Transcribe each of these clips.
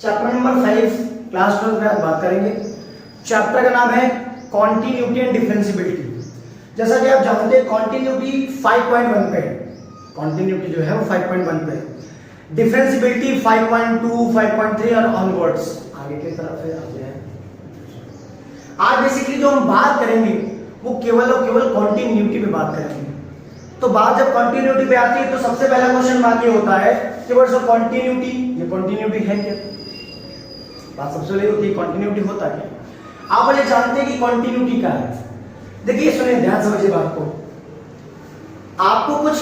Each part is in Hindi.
चैप्टर नंबर 5 क्लास 12 में बात करेंगे। चैप्टर का नाम है कॉन्टिन्यूटी एंड डिफरेंशियबिलिटी। जैसा कि आप जानते हैं कॉन्टिन्यूटी 5.1 पे है, कॉन्टिन्यूटी जो है वो 5.1 पे है, डिफरेंशियबिलिटी 5.2, 5.3 और ऑनवर्ड्स आगे की तरफ है। आज बेसिकली जो हम बात करेंगे वो केवल और केवल कॉन्टिन्यूटी पे बात करेंगे। तो बात जब कॉन्टिन्यूटी पे आती है तो सबसे पहला क्वेश्चन बाकी होता है कि व्हाट इज कॉन्टिन्यूटी, ये कॉन्टिन्यूटी है क्या? बात सबसे पहले होती है कॉन्टिन्यूटी होता क्या। आप पहले जानते हैं कि कॉन्टिन्यूटी क्या है। देखिए सुनिए, ध्यान समझिए बात को। आपको कुछ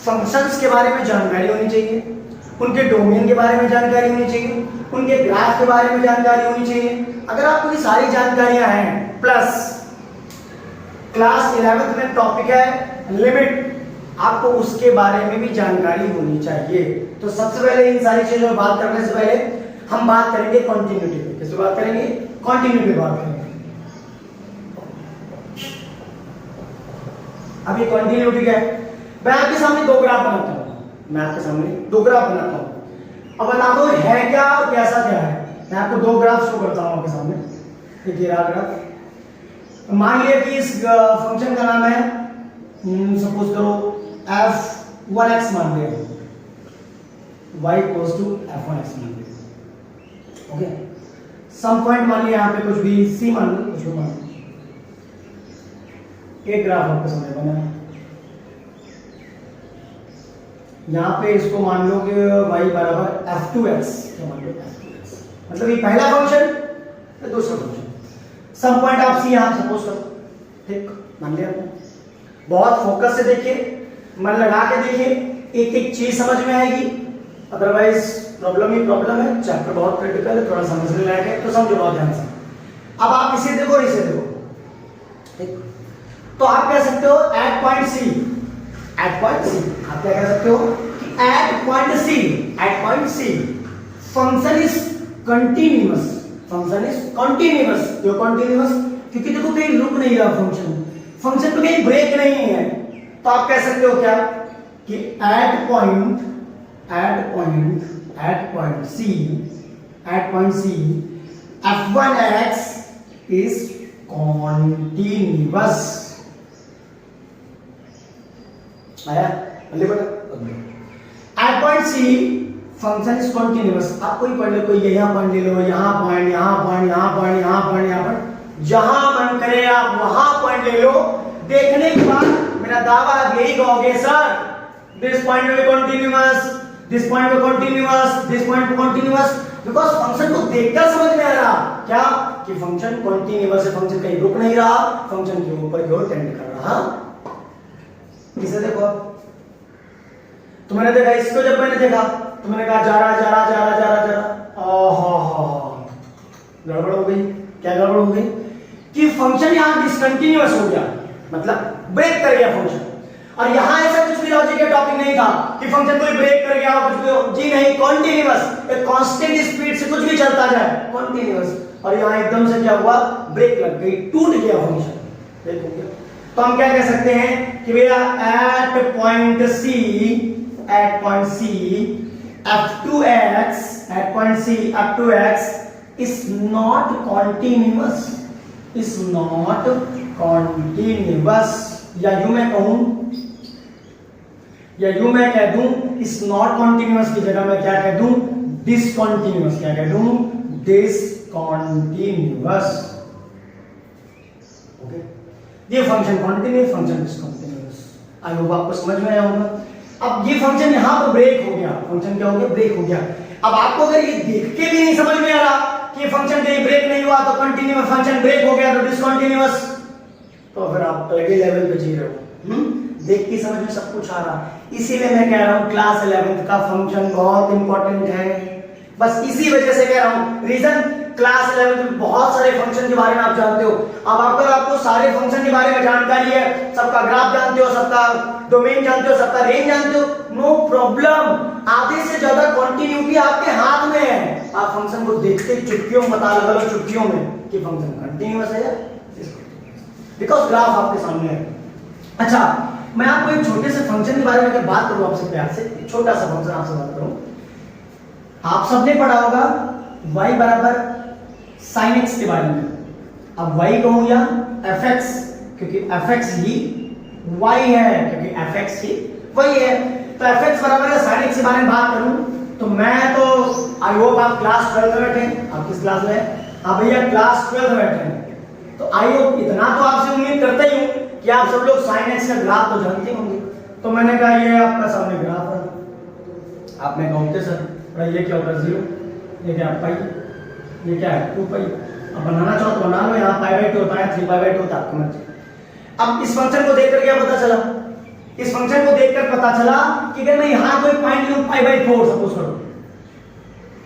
फंक्शंस के बारे में जानकारी होनी चाहिए, उनके डोमेन के बारे में जानकारी होनी चाहिए, उनके ग्राफ के बारे में जानकारी होनी चाहिए। अगर आपको ये सारी जानकारियां हैं, प्लस क्लास 11th में टॉपिक है लिमिट, आपको उसके बारे में भी जानकारी होनी चाहिए। तो सबसे पहले इन सारी चीजों पर बात करने से पहले हम बात करेंगे कॉन्टिन्यूटी पे। किस पे बात करेंगे? कॉन्टिन्यूटी पे बात करेंगे। अब ये कॉन्टिन्यूटी क्या है? मैं आपके सामने दो ग्राफ बनाता हूं, अब बता दो है क्या और कैसा क्या है। मैं आपको दो ग्राफ शो करता हूं आपके सामने। एक ये ग्राफ, मान लिया कि इस फंक्शन का नाम है सपोज करो f1x मान लिया, y इक्वल्स टू f1x मान लिया। ओके, सम पॉइंट मान लिया, यहाँ पे कुछ भी c मान लो, कुछ भी मान लो। एक ग्राफ आपके सामने बना है, यहाँ पे इसको मान लो कि y बराबर f2x, तो मान लो f2x, मतलब ये पहला फंक्शन है, दूसरा फंक्शन। सम पॉइंट आप सी यहाँ सपोज करो, ठीक मान लिया। बहुत फोकस से देखिए, मन लगा के देखिए, एक एक चीज समझ में आएगी, अदरवाइज प्रॉब्लम ही प्रॉब्लम है। चैप्टर बहुत क्रिटिकल है, थोड़ा समझने लायक है, तो समझो बहुत ध्यान से। अब आप इसे देखो, इसे देखो, ठीक। तो आप कह सकते हो एट पॉइंट सी, आप क्या कह सकते हो कि at point C function is continuous, क्यों कंटिन्यूअस? क्योंकि देखो कहीं रुक नहीं रहा फंक्शन तो कहीं ब्रेक नहीं है। तो आप कह सकते हो क्या कि at point C f1x is continuous. आया? At point C function is continuous. आप कोई पढ़ लो, कोई यहाँ पॉइंट ले लो, यहाँ पॉइंट, जहां मन करे आप वहां पॉइंट ले लो। देखने के बाद मेरा दावा आप यही कहोगे, सर दिस पॉइंट में कॉन्टिन्यूअस, दिस पॉइंट में कॉन्टिन्यूअस, दिस पॉइंट में कॉन्टिन्यूअस, बिकॉज फंक्शन को देखकर समझ में आ रहा क्या कि फंक्शन कॉन्टिन्यूअस है, फंक्शन कहीं रुक नहीं रहा, फंक्शन के ऊपर की ओर टेंड कर रहा। इसे देखो, तो मैंने देखा, इसको जब मैंने देखा तो मैंने कहा जा रहा, गड़बड़ हो गई। क्या गड़बड़ हो गई? कि फंक्शन यहां डिसकंटिन्यूअस हो गया, मतलब ब्रेक कर गया फंक्शन। और यहां ऐसा कुछ भी लॉजिक का टॉपिक नहीं था कि फंक्शन कोई ब्रेक कर गया, कुछ भी, जी नहीं, कॉन्टिन्यूअस, एक कांस्टेंट स्पीड से कुछ भी चलता जाए, कॉन्टिन्यूअस। और यहां एकदम से क्या हुआ? ब्रेक लग गई, टूट गया फंक्शन, ब्रेक हो गया। तो हम क्या कह सकते हैं कि भैया at point C f2x is not continuous, या यूं मैं कह दूं इस नॉट कॉन्टिन्यूअस की जगह मैं क्या कह दूं? डिसकंटिन्यूअस। क्या कह दूं? डिसकंटिन्यूअस। ओके, ये function continuous, function discontinuous. I hope आपको समझ में आया होगा। अब ये फंक्शन यहां पर ब्रेक हो गया, फंक्शन क्या हो गया? ब्रेक हो गया। अब आपको अगर ये देख के भी नहीं समझ में आ रहा कि फंक्शन कहीं ब्रेक नहीं हुआ तो कंटिन्यूअस, फंक्शन ब्रेक हो गया तो डिसकंटिन्यूअस, तो फिर आप अलग लेवल पे जी रहे हो। देख के समझ में सब कुछ आ रहा। इसीलिए मैं कह रहा हूं क्लास 11th का फंक्शन बहुत इंपॉर्टेंट है, बस इसी वजह से कह रहा हूं। रीजन, क्लास 11th में बहुत सारे फंक्शन के बारे में आप जानते हो। अब अगर आपको सारे फंक्शन के बारे में जानकारी है, सबका ग्राफ जानते हो, सबका डोमेन जानते हो, सबका रेंज जानते हो, नो प्रॉब्लम। आधे से ज्यादा कॉन्टिन्यूटी आपके हाथ में है। आप फंक्शन को देखते चुटकियों में पता लगा लो, चुटकियों में कि फंक्शन कंटिन्यूअस है या डिसकंटिन्यूअस, बिकॉज़ ग्राफ आपके सामने है। अच्छा, मैं आपको एक छोटे से फंक्शन के बारे में अगर बात करूं आपसे प्यार से, छोटा सा फंक्शन आपसे बात करूं। आप सबने पढ़ा होगा y बराबर sin x के बारे में। अब y कहूँ या fx, क्योंकि fx ही y है, क्योंकि fx ही y है, तो fx बराबर है sin x के बारे में बात करूं तो मैं तो आई होप आप क्लास 12 में बैठे हैं। आप किस क्लास में हैं? हाँ भैया क्लास 12 में बैठे हैं। तो आई होप इतना तो आपसे उम्मीद करता ही हूँ कि आप सब लोग sin x का ग्राफ तो जानते होंगे। तो मैंने कहा ये आपका सामने ग्राफ है। आपने कहा सर ये क्या होगा 0, ये क्या पाई, ये क्या है 2 पाई। अब बनाना चाहो तो बना लो, यहाँ पाई/2 होता है, 3 पाई/2 होता है, आपको मर्जी। अब इस फंक्शन को देखकर क्या पता चला? इस फंक्शन को देखकर पता चला कि अगर मैं यहाँ कोई पॉइंट लूं पाई/4 सपोज करो,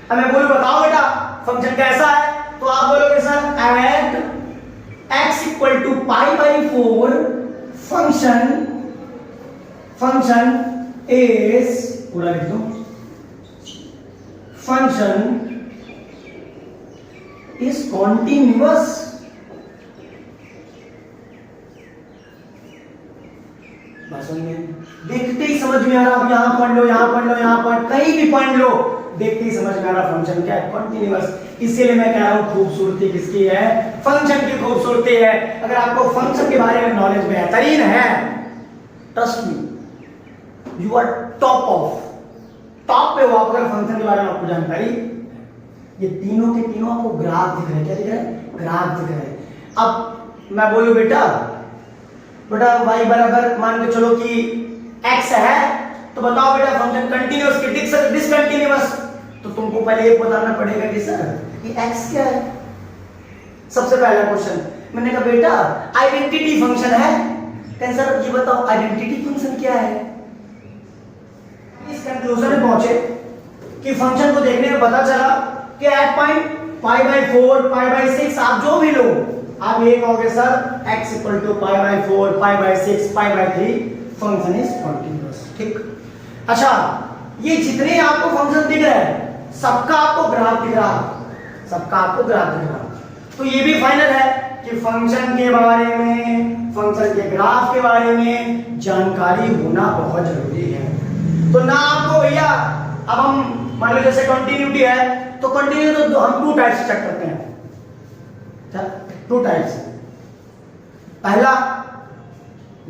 अब मैं बोलूं बताओ बेटा फंक्शन कैसा है, तो आप बोलोगे सर एट x = पाई/4 फंक्शन इज, पूरा लिख दो, फंक्शन इज कॉन्टिन्यूअस। देखते ही समझ में आ रहा, आप यहां पढ़ लो, यहां पढ़ लो, यहां पढ़, कहीं भी पढ़ लो, देखते ही समझ में आ रहा फंक्शन क्या है, कॉन्टिन्यूअस। इसीलिए मैं कह रहा हूं खूबसूरती किसकी है? फंक्शन की खूबसूरती है। अगर आपको फंक्शन के बारे में नॉलेज बेहतरीन है, trust me you are top पे हो आप, अगर फंक्शन के बारे में आपको जानकारी। ये तीनों के तीनों आपको ग्राफ दिख रहे हैं, क्या दिख रहे हैं? ग्राफ दिख रहे हैं। अब मैं बोलूं बेटा y बराबर मान के चलो कि x है, तो बताओ बेटा फंक्शन कंटिन्यूअस कि डिसकंटिन्यूअस? तो तुमको पहले ये बताना पड़ेगा कि सर ये x क्या है। सबसे पहला क्वेश्चन मैंने कहा बेटा आइडेंटिटी फंक्शन है, कहते सर ये बताओ आइडेंटिटी फंक्शन क्या है। इस कंक्लूजन में पहुंचे कि फंक्शन को देखने में पता चला कि एट पॉइंट पाई/4 पाई/6 आप जो भी लो, आप ये कहोगे सर x = पाई/4 पाई/6 पाई/3 फंक्शन इज कॉन्टिन्यूअस। ठीक, अच्छा ये जितने आपको फंक्शन दिख रहे हैं सबका आपको ग्राफ दिख रहा, सबका आपको ग्राफ दिख रहा, तो ये भी फाइनल है कि फंक्शन के बारे में, फंक्शन के ग्राफ के बारे में जानकारी होना बहुत जरूरी है। तो ना आपको भैया, अब हम मान लो जैसे कंटिन्यूटी है, तो कंटिन्यू तो हम 2 टाइप्स चेक करते हैं, 2 टाइप्स। पहला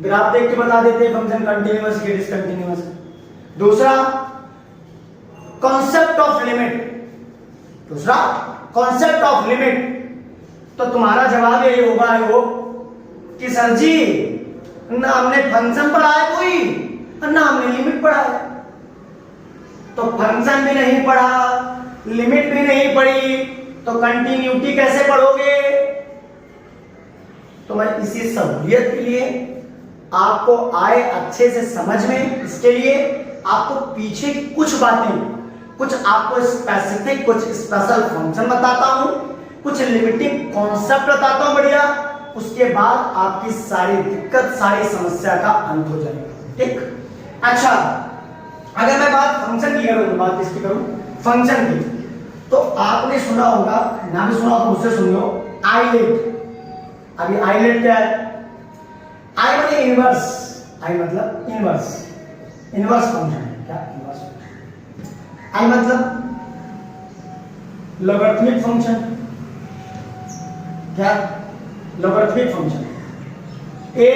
ग्राफ देख के बता देते हैं फंक्शन कंटिन्यूअस कि डिसकंटिन्यूअस। दूसरा कॉन्सेप्ट ऑफ लिमिट। तो तुम्हारा जवाब यही होगा कि सर जी ना हमने फंक्शन पढ़ा है कोई, ना हमने लिमिट पढ़ा है। तो फंक्शन भी नहीं पढ़ा, लिमिट भी नहीं पढ़ी, तो कंटिन्यूटी कैसे पढ़ोगे? तो मैं इसी सहूलियत के लिए आपको आए अच्छे से समझ में, इसके लिए आपको पीछे की कुछ बातें, कुछ आपको स्पेसिफिक, कुछ स्पेशल फंक्शन बताता हूं, कुछ लिमिटिंग कॉन्सेप्ट बताता हूं बढ़िया, उसके बाद आपकी सारी दिक्कत, सारी समस्या का अंत हो जाएगा। ठीक, अच्छा अगर मैं बात फंक्शन की करूं, बात किसकी करूं? फंक्शन की। तो आपने सुना होगा, ना भी सुना होगा मुझसे सुन लो, आइलेट। अभी आइलेट क्या है? आई मतलब इनवर्स, आई मतलब इनवर्स फंक्शन है। क्या इनवर्स? आई मतलब लॉगरिथमिक फंक्शन। क्या? Logarithmic function. A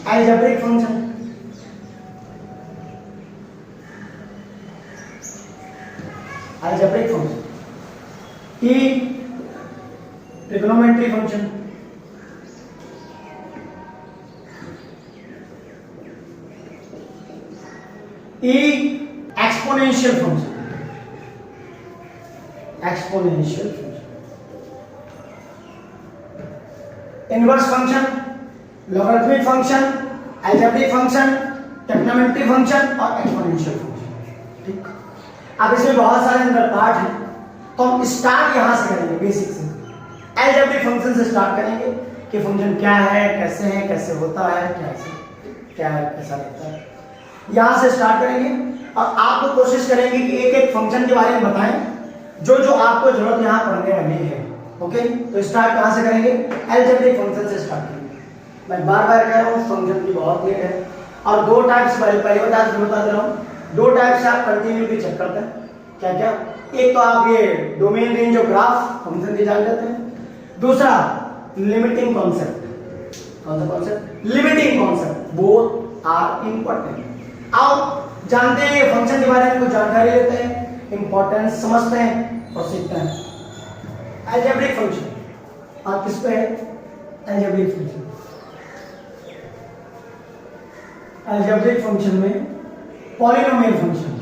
algebraic function. Algebraic function. T trigonometry function. E exponential function. Exponential function. Inverse function, logarithmic function, algebraic function, trigonometry function और एक्सपोनेंशियल फंक्शन। ठीक, अब इसमें बहुत सारे अंदर पार्ट हैं, तो हम स्टार्ट यहां से करेंगे, बेसिक से। अलजेब्रिक फंक्शन से स्टार्ट करेंगे कि फंक्शन क्या है, कैसे होता है, क्या है, कैसा रहता है, यहां से स्टार्ट करेंगे। और आपको कोशिश करेंगे कि एक एक फंक्शन के बारे में बताएं जो जो आपको जरूरत यहां पढ़ने वाली है। ओके, तो स्टार्ट कहां से करेंगे? अलजेब्रिक फंक्शन से स्टार्ट करेंगे। मैं बार बार कह रहा हूं फंक्शन की बहुत नीड है, और 2 टाइप्स पहले बता दे रहा हूं, 2 टाइप से आप कंटिन्यूटी चेक करते हैं। क्या क्या? एक तो आप ये domain range of graph function की जान लेते हैं, दूसरा लिमिटिंग कॉन्सेप्ट। कौन सा concept? Limiting concept. Both are important. आप जानते हैं ये फंक्शन के बारे में कुछ जानकारी लेते हैं, इंपॉर्टेंस समझते हैं और सीखते हैं। अलजेब्रिक फंक्शन आप किस पे है? Algebraic function. अलजेब्रिक फंक्शन में polynomial function,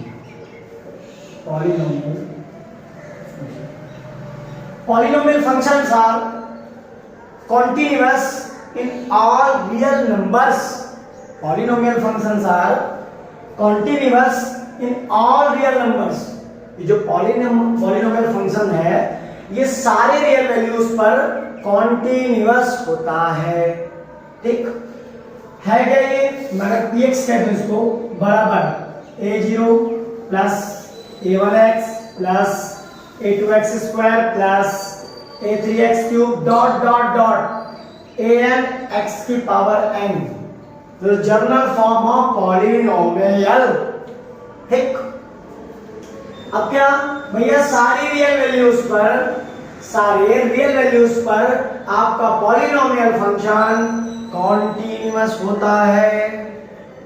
polynomial functions are continuous in all real numbers. Polynomial functions are continuous in all real numbers. ये जो polynomial function है ये सारे रियल वैल्यूज पर कॉन्टिन्यूअस होता है। ठीक है क्या ये? मैं अगर px कहते हैं इसको बराबर a0 plus a1x plus a2x square plus a3x cube dot dot dot an x की पावर n, तो जनरल फॉर्म ऑफ पॉलिनोमियल। ठीक, अब क्या भैया सारी रियल वैल्यूज पर आपका पॉलिनोमियल फंक्शन कॉन्टिन्यूअस होता है।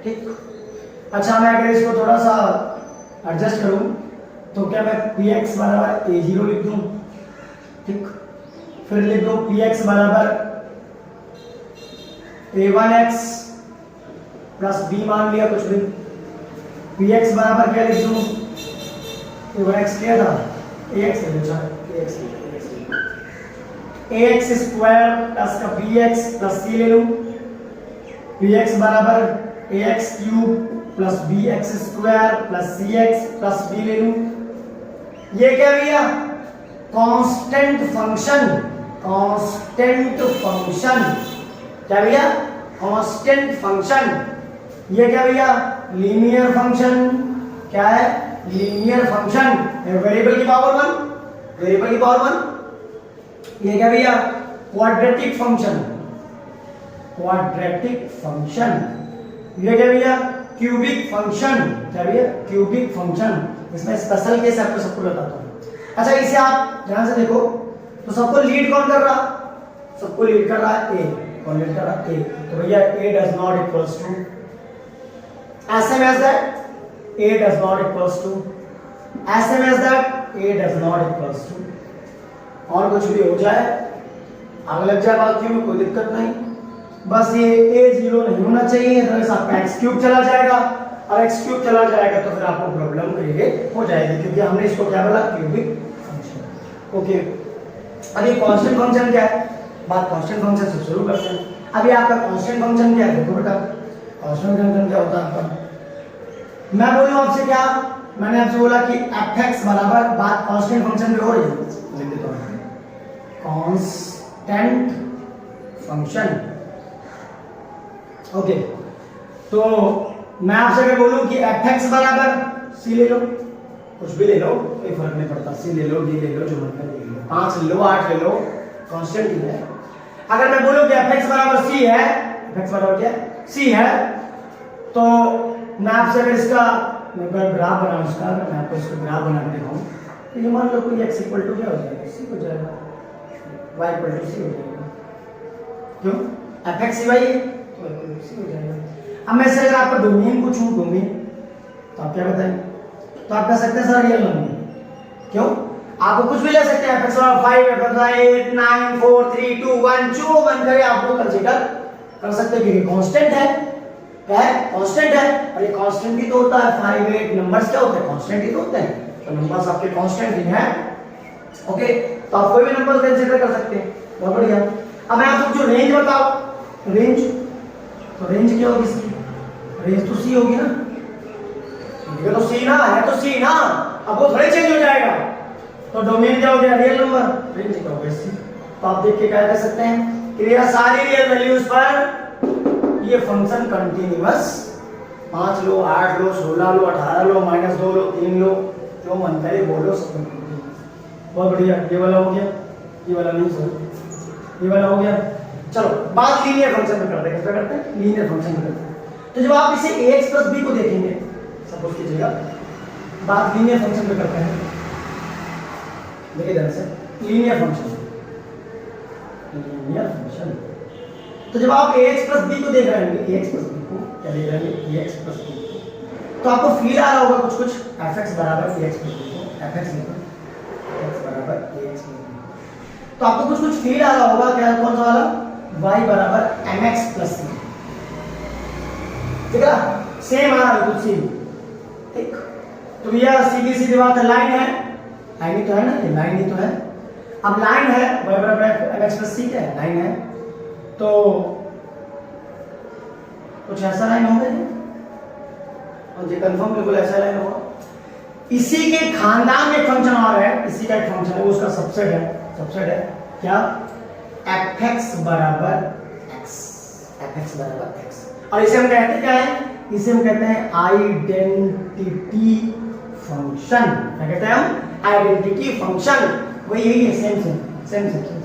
ठीक, अच्छा मैं अगर इसको थोड़ा सा एडजस्ट करूं तो क्या मैं px बराबर a0 लिख दूं? ठीक, फिर लिख दो px बराबर a1x प्लस b मान लिया कुछ भी, px बराबर क्या लिख दूं? a1x क्या था? ax ले लो, ax स्क्वायर प्लस का bx प्लस c ले लूं, px बराबर ax cube plus bx square plus cx plus b ले लूं। ये क्या भैया? Constant function. क्या भैया? Constant function. ये क्या भैया? Linear function. क्या है? Linear function. वेरिएबल की पावर 1। ये क्या भैया? Quadratic function. ये क्या भैया? Cubic function. क्या भैया? Cubic function. इसमें स्पेशल केस आपको सबको बताता हूं। अच्छा इसे आप ध्यान से देखो तो सबको लीड कौन कर रहा? सबको लीड कर रहा है ए। कौन लीड कर रहा है? ए। तो भैया a does not equals to same as that a does not equals to same as that a does not equals to, और कुछ भी हो जाए आग लग जाए बाकियों में कोई दिक्कत नहीं, बस ये a0 नहीं होना चाहिए, तो आपका x क्यूब चला जाएगा, और x क्यूब चला जाएगा तो फिर आपको प्रॉब्लम क्रिएट हो जाएगी, क्योंकि हमने इसको क्या बोला? Cubic function. ओके, अभी कांस्टेंट फंक्शन क्या है? बात कांस्टेंट फंक्शन से शुरू करते हैं। अभी आपका कांस्टेंट फंक्शन क्या है? देखो बेटा, कांस्टेंट फंक्शन क्या होता है आपका? मैं बोलूं आपसे क्या? मैंने आपसे बोला कि fx बराबर, बात कांस्टेंट फंक्शन पे हो रही है, लिख देता हूं कांस्टेंट फंक्शन। ओके, तो मैं आपसे अगर बोलूं कि fx बराबर c ले लो, कुछ भी ले लो कोई फर्क नहीं पड़ता, c ले लो, d ले लो, जो मन करे ले लो, 5 ले लो, 8 ले लो, कांस्टेंट ही है। अगर मैं बोलूं कि fx बराबर c है, fx बराबर क्या है? c है, तो मैं आपसे अगर इसका ग्राफ बनाऊं, इसका मैं आपको इसका ग्राफ बना के दिखाऊं, तो ये मान लो कोई x इक्वल टू क्या हो जाएगा? c हो जाएगा, y इक्वल टू c हो जाएगा। क्यों? fx y है तो y इक्वल टू c हो जाएगा। अब मैं से अगर आपका डोमेन पूछूं, डोमेन, तो आप क्या बताएंगे? तो आप कह सकते हैं सर रियल नंबर। क्यों? आपको कुछ भी ले सकते हैं, fx 5, fx 8, 9, 4, 3, 2, 1, जो मन करे आपको कंसीडर कर सकते हैं, क्योंकि कांस्टेंट है। क्या है? कांस्टेंट है, और ये कांस्टेंट ही तो होता है। 5, 8 नंबर्स क्या होते हैं? कांस्टेंट ही तो होते हैं, तो नंबर्स आपके कांस्टेंट ही हैं। ओके, तो आप कोई भी नंबर कंसीडर कर सकते हैं, बहुत बढ़िया। अब मैं आपको जो रेंज बताओ, रेंज, तो रेंज क्या होगी इसकी? रेंज तो सी होगी ना, ये तो सी ना है, तो सी ना, अब वो थोड़े चेंज हो जाएगा। तो डोमेन क्या हो गया? रियल नंबर, रेंज क्या हो गया? सी। तो आप देख के क्या कर सकते हैं कि ये सारी रियल वैल्यूज पर ये फंक्शन कंटीन्यूअस, 5 लो, 8 लो, 16 लो, 18 लो, -2 लो, 3 लो, जो मन करे बोलो, सब बहुत बढ़िया। ये वाला हो गया, ये वाला नहीं सर, ये वाला हो गया। चलो बात लीनियर फंक्शन पे करते हैं। क्या करते हैं? लीनियर फंक्शन पे करते हैं। तो जब आप इसे ax + b को देखेंगे, सपोज कीजिएगा, बात लीनियर फंक्शन पे करते हैं, देखिए ध्यान से, लीनियर फंक्शन, लीनियर फंक्शन। तो जब आप ax प्लस b को देख रहे हैं, ax प्लस b को क्या देख रहे हैं, ax प्लस b, तो आपको फील आ रहा होगा कुछ कुछ, fx बराबर ax प्लस b को, fx लिखो, x बराबर ax प्लस b, तो आपको कुछ कुछ फील आ रहा होगा, क्या कौन सा वाला, y बराबर mx प्लस c, ठीक है, सेम आ रहा है कुछ सेम, ठीक। तो यह सीधी सीधी बात है, लाइन है, लाइन ही तो है ना, ये लाइन ही तो है। अब लाइन है, y बराबर mx प्लस c क्या है, लाइन है, तो कुछ ऐसा लाइन होगा ये, और ये कंफर्म बिल्कुल ऐसा लाइन होगा। इसी के खानदान में फंक्शन और है, इसी का एक फंक्शन है, वो उसका सबसेट है, सबसेट है क्या, fx बराबर x, fx बराबर x, और इसे हम कहते क्या है, इसे हम कहते हैं आइडेंटिटी फंक्शन, क्या कहते हैं हम, आइडेंटिटी फंक्शन, वही यही है, same same same same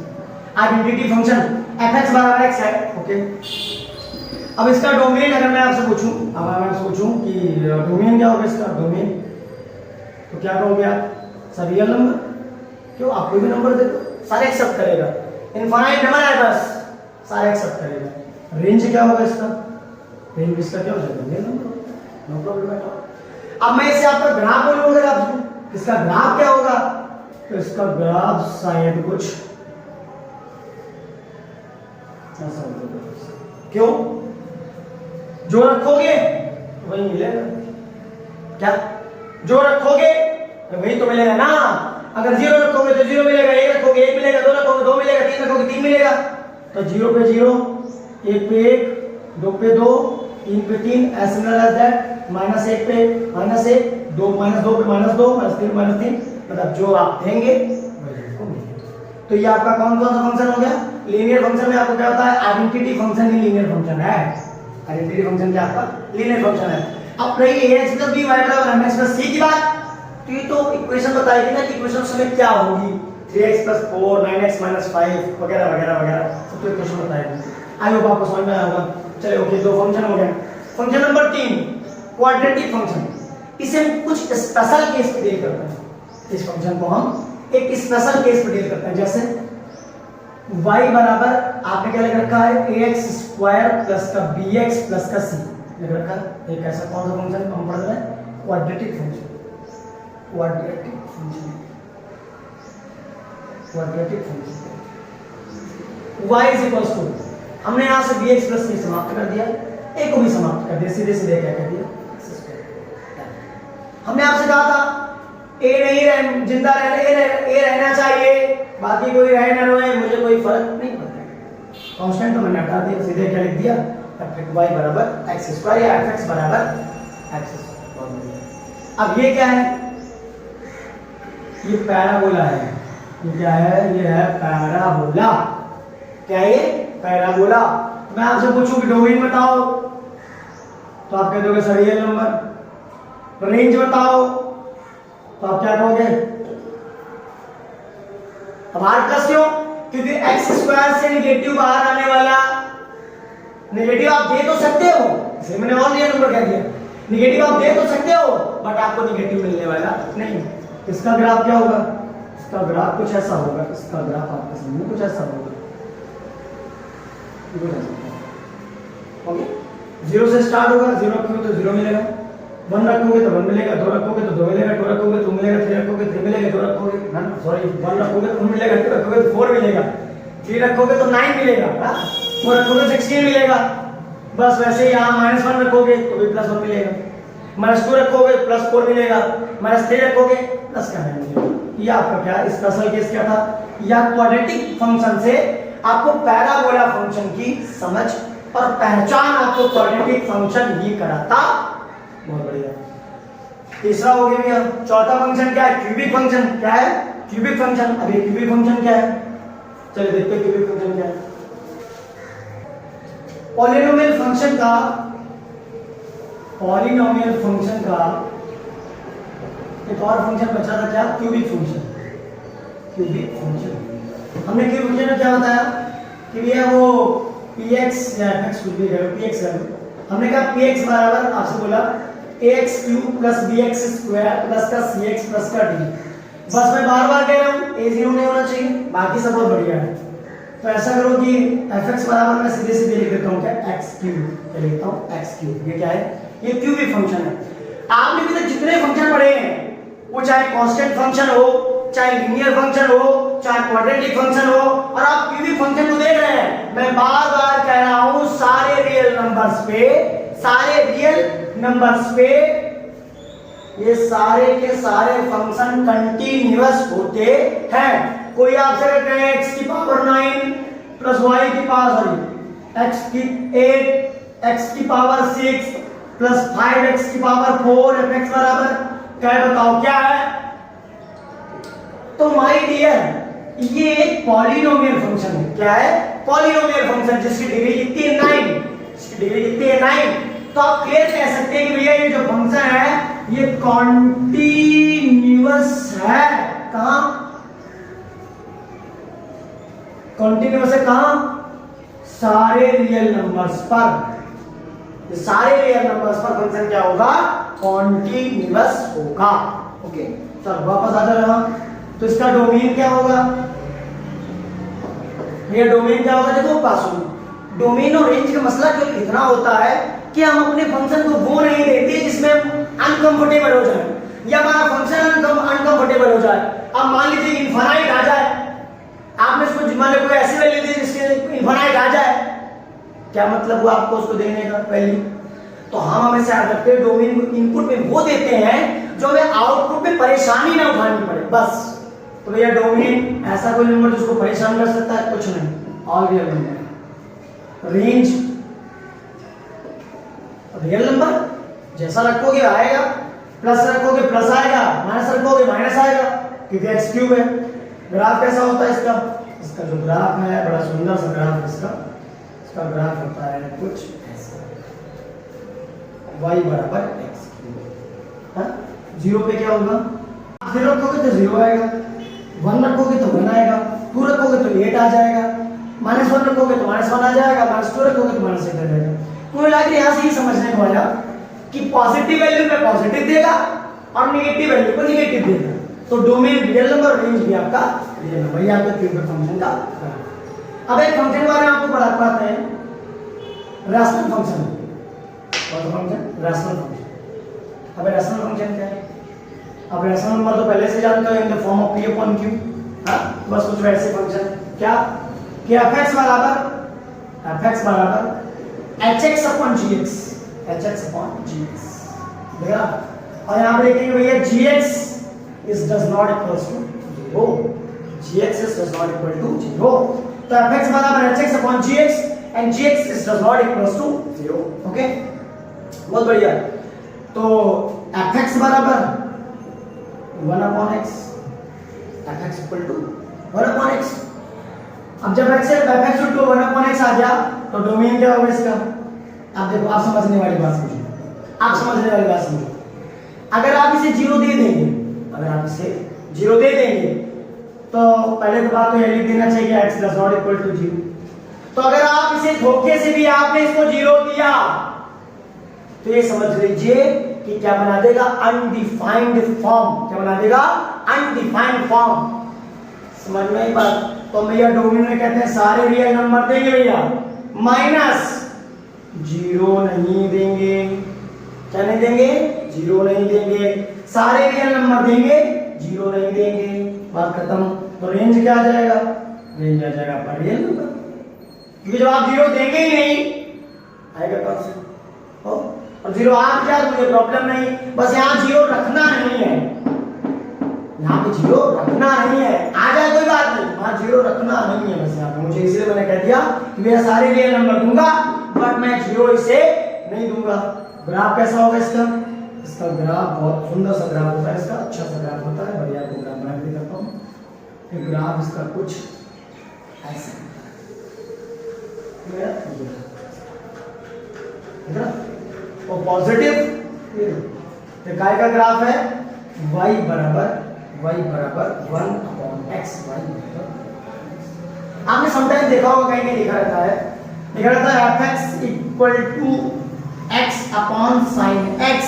identity function, fx बराबर x है, ओके। अब इसका डोमेन अगर मैं आपसे पूछूं, अब मैं आपसे पूछूं कि डोमेन क्या होगा इसका, डोमेन, तो क्या कहोगे आप, सर रियल नंबर, क्यों, आप कोई भी नंबर दे दो सारे एक्सेप्ट करेगा, इनफाइनाइट नंबर है बस, सारे एक्सेप्ट करेगा। रेंज क्या होगा इसका, रेंज इसका क्या हो जाएगा, real number, no problem at all. अब मैं इसे आपका ग्राफ बोलूंगा, आप इसका ग्राफ क्या होगा, तो इसका ग्राफ शायद कुछ ऐसा होगा, क्यों, जो रखोगे वही मिलेगा, क्या, जो रखोगे वही तो मिलेगा ना, अगर 0 रखोगे तो 0 मिलेगा, 1 रखोगे 1 मिलेगा, 2 रखोगे 2 मिलेगा, 3 रखोगे 3 मिलेगा, तो 0 पे 0, 1 पे 1, 2 पे 2, 3 पे 3, एज सिमिलर एज दैट, -1 पे -1, 2 -2 पे -2, -3 -3, मतलब जो आप देंगे वही आपको मिलेगा। तो ये आपका कौन कौन सा फंक्शन हो गया, लीनियर फंक्शन में आपको क्या होता है, आइडेंटिटी फंक्शन ही लीनियर फंक्शन है, आइडेंटिटी फंक्शन क्या आपका लीनियर फंक्शन है। अब रही ax प्लस b y बराबर mx प्लस c की बात, तो ये तो इक्वेशन बताएगी ना कि इक्वेशन उसमें क्या होगी, 3x प्लस 4 9x माइनस 5 वगैरह वगैरह वगैरह, सब तो इक्वेशन बताएगी। आई होप आपको समझ में आया होगा। चलिए ओके, दो फंक्शन हो गए। फंक्शन नंबर 3 क्वाड्रेटिक फंक्शन, इसे हम कुछ स्पेशल केस पे डील करते हैं, इस फंक्शन को हम एक स्पेशल केस पे डील करते हैं, जैसे y बराबर आपने क्या लिख रखा है, ax स्क्वायर प्लस का bx प्लस का c लिख रखा है। एक ऐसा कौन सा फंक्शन हम पढ़ रहे हैं, quadratic function, quadratic function, quadratic function. y is equals to, हमने यहां से bx प्लस c समाप्त कर दिया, a को भी समाप्त कर दिया, सीधे सीधे क्या कर दिया, हमने आपसे कहा था a नहीं रह जिंदा रहना, a रहना चाहिए, बाकी कोई रहे ना रहे मुझे कोई फर्क नहीं पड़ता, कांस्टेंट तो मैंने हटा दिया, सीधे क्या लिख दिया, y बराबर x स्क्वायर या fx बराबर x स्क्वायर। अब ये क्या है, ये पैराबोला है, ये क्या है, ये है पैराबोला, क्या है ये, पैराबोला। मैं आपसे पूछूं कि डोमेन बताओ, तो आप कह दोगे सर रियल नंबर, रेंज बताओ तो आप क्या कहोगे, अब r प्लस क्यों, क्योंकि x स्क्वायर से निगेटिव बाहर आने वाला, निगेटिव आप दे तो सकते हो, इसलिए मैंने ऑल रियल नंबर कह दिया, निगेटिव आप दे तो सकते हो बट आपको निगेटिव मिलने वाला नहीं। इसका ग्राफ क्या होगा, इसका ग्राफ कुछ ऐसा होगा, इसका ग्राफ आपके सामने कुछ ऐसा होगा, ओके, 0 से स्टार्ट होगा, 0 रखोगे तो 0 मिलेगा, 1 रखोगे तो 1 मिलेगा, 2 रखोगे तो 2 मिलेगा, 2 रखोगे तो 2 मिलेगा, 3 रखोगे तो 3 मिलेगा, 2 रखोगे ना सॉरी 1 रखोगे तो 1 मिलेगा, 2 रखोगे तो 4 मिलेगा, 3 रखोगे तो 9 मिलेगा, 4 रखोगे तो 16 मिलेगा। बस वैसे ही यहाँ -1 रखोगे तो भी +1 मिलेगा, -2 रखोगे +4 मिलेगा, -3 रखोगे +9 मिलेगा। ये आपका क्या स्पेशल केस क्या था, या क्वाड्रेटिक फंक्शन से आपको पैराबोला फंक्शन की समझ और पहचान आपको क्वाड्रेटिक फंक्शन ही कराता। बहुत बढ़िया। तीसरा हो गया भैया, चौथा फंक्शन क्या है, क्यूबिक फंक्शन। क्या है, क्यूबिक फंक्शन। अब ये क्यूबिक फंक्शन क्या है, चलिए देखते हैं क्यूबिक फंक्शन क्या है। पॉलिनोमियल फंक्शन का, पॉलिनोमियल फंक्शन का एक और फंक्शन बचा था, क्या, क्यूबिक फंक्शन। क्यूबिक फंक्शन हमने क्यूबिक फंक्शन में क्या बताया कि भैया वो px या fx कुछ भी करो, px करो। हमने कहा px बराबर आपसे बोला ax cube plus bx square plus का cx प्लस का d। बस मैं बार बार कह रहा हूं ए जीरो नहीं होना चाहिए, बाकी सब बहुत बढ़िया है। तो ऐसा करो कि fx बराबर मैं सीधे सीधे लिख देता हूँ क्या, एक्स क्यूब, क्या लिखता हूँ एक्स क्यूब। ये क्या है, ये क्यूबिक फंक्शन है। आपने अभी तक जितने फंक्शन पढ़े हैं, वो चाहे कांस्टेंट फंक्शन हो, चाहे लीनियर फंक्शन हो, चाहे क्वाड्रेटिक फंक्शन हो, और आप क्यूबिक फंक्शन को देख रहे हैं, मैं बार बार कह रहा हूं सारे रियल नंबर्स पे ये सारे के सारे फंक्शन कंटीन्यूअस होते हैं। कोई आपसे कहते हैं x की पावर 9 प्लस y की पावर x की 8 x की पावर 6 प्लस 5x की पावर 4 fx बराबर क्या है बताओ क्या है। तो माय डियर ये एक पॉलिनोमियल फंक्शन है। क्या है, पॉलिनोमियल फंक्शन जिसकी डिग्री कितनी है 9, इसकी डिग्री कितनी है 9। तो आप क्लियर कह सकते हैं कि भैया ये जो फंक्शन है ये कॉन्टिन्यूअस है। कहां कॉन्टिन्यूअस है, कहां, सारे रियल नंबर्स पर। सारे रियल नंबर्स पर फंक्शन क्या होगा, कॉन्टिन्यूअस होगा। ओके चलो वापस आ जाओ। तो इसका डोमेन क्या होगा, ये डोमेन क्या होगा, देखो पास हो। डोमेन और रेंज का मसला जो इतना होता है कि हम अपने फंक्शन को वो नहीं देते जिसमें अनकंफर्टेबल हो जाए, या हमारा फंक्शन अनकंफर्टेबल हो जाए। अब मान लीजिए इनफाइनाइट आ जाए, आपने इसको मान लो कोई ऐसी वैल्यू दी जिसके इनफाइनाइट आ जाए, क्या मतलब हुआ आपको उसको देने का पहली। तो हम हमेशा याद रखते हैं डोमेन को इनपुट में वो देते हैं जो हमें आउटपुट में परेशानी ना उठानी पड़े, बस। तो भैया डोमेन ऐसा कोई नंबर जिसको परेशान कर सकता है, कुछ नहीं, all real number. Range real number जैसा रखोगे आएगा, प्लस रखोगे प्लस आएगा, माइनस रखोगे माइनस आएगा, क्योंकि एक्स क्यूब है। ग्राफ कैसा होता है इसका, इसका जो ग्राफ है बड़ा सुंदर सा ग्राफ इसका ग्राफ होता है कुछ ऐसा, y बराबर एक्स क्यूब। जीरो पे क्या होगा, जीरो रखोगे तो जीरो आएगा, 1 रखोगे तो 1 आएगा, 2 रखोगे तो 8 आ जाएगा, -1 रखोगे तो -1 आ जाएगा, -2 रखोगे तो -8 आ जाएगा। मुझे लग रहा है यही समझने को आया कि पॉजिटिव वैल्यू पे पॉजिटिव देगा और नेगेटिव वैल्यू पे नेगेटिव देगा। तो डोमेन रियल नंबर, रेंज भी आपका रियल नंबर, ये आपका क्यूबिक फंक्शन का। अब एक फंक्शन के बारे में आपको पढ़ाते हैं, रैशनल फंक्शन। कौन सा फंक्शन, रैशनल फंक्शन। अब रैशनल फंक्शन क्या है, अब रैशनल नंबर तो पहले से जानते हो, in the form of p upon q। हां बस कुछ वैसे फंक्शन क्या कि fx बराबर hx upon gx, hx upon gx देखा। और यहां पे देखेंगे भैया gx is does not equals to 0, gx is does not equal to 0। तो fx बराबर hx upon gx and gx is does not equals to 0। Okay बहुत बढ़िया। तो fx बराबर 1 upon x, fx equal to 1 upon x। अब जब x से fx equal to 1 upon x आ गया तो डोमेन क्या होगा इसका। आप देखो, आप समझने वाली बात समझो, आप समझने वाली बात समझो। अगर आप इसे 0 दे देंगे, अगर आप इसे 0 दे देंगे तो पहले तो बात तो ये लिख देना चाहिए x does not equal to 0। तो अगर आप इसे धोखे से भी आपने इसको 0 दिया तो ये समझ लीजिए कि क्या बना देगा, अनडिफाइंड फॉर्म। क्या बना देगा, अनडिफाइंड फॉर्म। समझ में आई बात। तो भैया डोमेन में कहते हैं सारे रियल नंबर देंगे भैया, माइनस 0 नहीं देंगे। क्या नहीं देंगे, 0 नहीं देंगे। सारे रियल नंबर देंगे, 0 नहीं देंगे। बात खत्म। तो रेंज क्या आ जाएगा, रेंज आ जाएगा आपका रियल नंबर, क्योंकि जब आप 0 देंगे ही नहीं आएगा कब से, और 0 आ गया तो कोई प्रॉब्लम नहीं। बस यहाँ 0 रखना नहीं है, यहाँ पे 0 रखना नहीं है, आ जाए कोई बात नहीं, वहां 0 रखना नहीं है। बस यहाँ पे मुझे इसलिए मैंने कह दिया कि मैं सारे रियल नंबर दूंगा बट मैं 0 इसे नहीं दूंगा। ग्राफ कैसा होगा इसका, इसका ग्राफ बहुत सुंदर सा ग्राफ होता है, इसका अच्छा सा ग्राफ होता है। बढ़िया आपको ग्राफ बना के दिखाता हूँ। एक ग्राफ इसका कुछ ऐसा और पॉजिटिव काय का ग्राफ है, y बराबर 1 अपॉन x। आपने समटाइम देखा होगा, कहीं नहीं लिखा रहता है, लिखा रहता है fx equal to x upon sine x,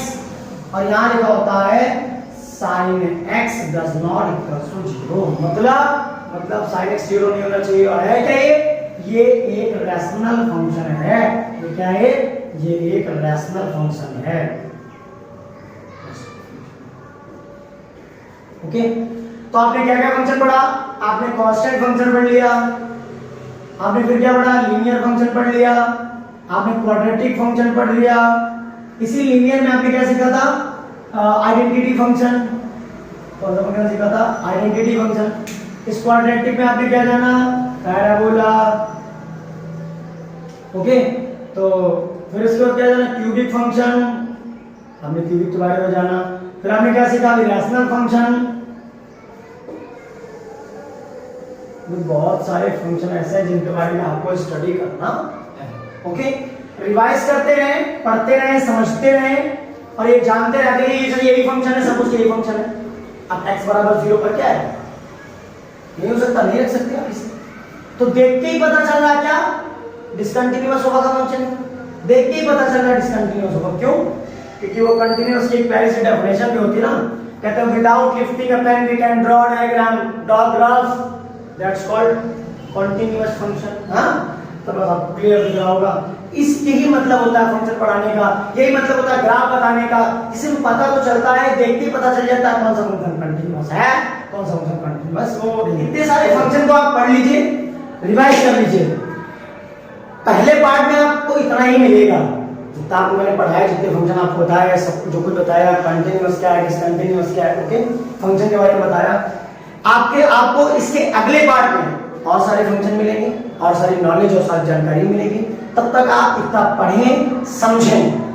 और यहाँ लिखा होता है sin x does not equals to 0, मतलब sin x 0 नहीं होना चाहिए। और है क्या ये एक रैशनल फंक्शन है। ये क्या है? ये एक रैशनल फंक्शन है। ओके, तो आपने क्या क्या फंक्शन पढ़ा? आपने कांस्टेंट फंक्शन पढ़ लिया, आपने फिर क्या पढ़ा? लीनियर फंक्शन पढ़ लिया, आपने क्वाड्रेटिक फंक्शन पढ़ लिया। इसी लीनियर में आपने क्या सीखा था? Identity function. कौन सा फंक्शन सीखा था? Identity function. इस क्वाड्रेटिक में आपने क्या जाना? पैराबोला। ओके, तो फिर इसके बाद क्या जाना? Cubic function. हमने क्यूबिक के बारे में जाना। फिर आपने क्या सीखा? Rational function. बहुत सारे फंक्शन ऐसे हैं जिनके बारे में आपको स्टडी करना है। ओके, रिवाइज करते रहें, पढ़ते रहें, समझते रहें और ये जानते रहते हैं ये यही फंक्शन है, सब कुछ यही फंक्शन है। अब x बराबर 0 पर क्या है? नहीं हो सकता, नहीं रख सकते आप इसे। तो देख के ही पता चल रहा है क्या डिसकंटिन्यूअस होगा का फंक्शन। देख के ही पता चल रहा है डिसकंटिन्यूअस होगा। क्यों? क्योंकि वो कंटिन्यूअस की एक प्यारी सी डेफिनेशन भी होती है ना, कहते हैं without lifting a pen we can draw diagram, draw graph, that's called continuous function. हाँ, तो बस आपको क्लियर हो गया होगा। इसके ही मतलब होता है फंक्शन पढ़ाने का, यही मतलब होता है ग्राफ बताने का। इसमें पता तो चलता है, देखते ही पता चल जाता है कौन सा फंक्शन कंटिन्यूअस है, कौन सा फंक्शन कंटिन्यूअस। तो इतने सारे फंक्शन को आप पढ़ लीजिए, रिवाइज कर लीजिए। पहले पार्ट में आपको इतना ही मिलेगा जितना आपको मैंने पढ़ाया, जितने फंक्शन आपको बताया, सब जो कुछ बताया, कंटिन्यूअस क्या है, डिसकंटिन्यूअस क्या है, ओके, फंक्शन के बारे में बताया। आपको इसके अगले पार्ट में और सारे फंक्शन मिलेंगे और सारी नॉलेज और सारी जानकारी मिलेगी। तब तक आप इतना पढ़ें, समझें।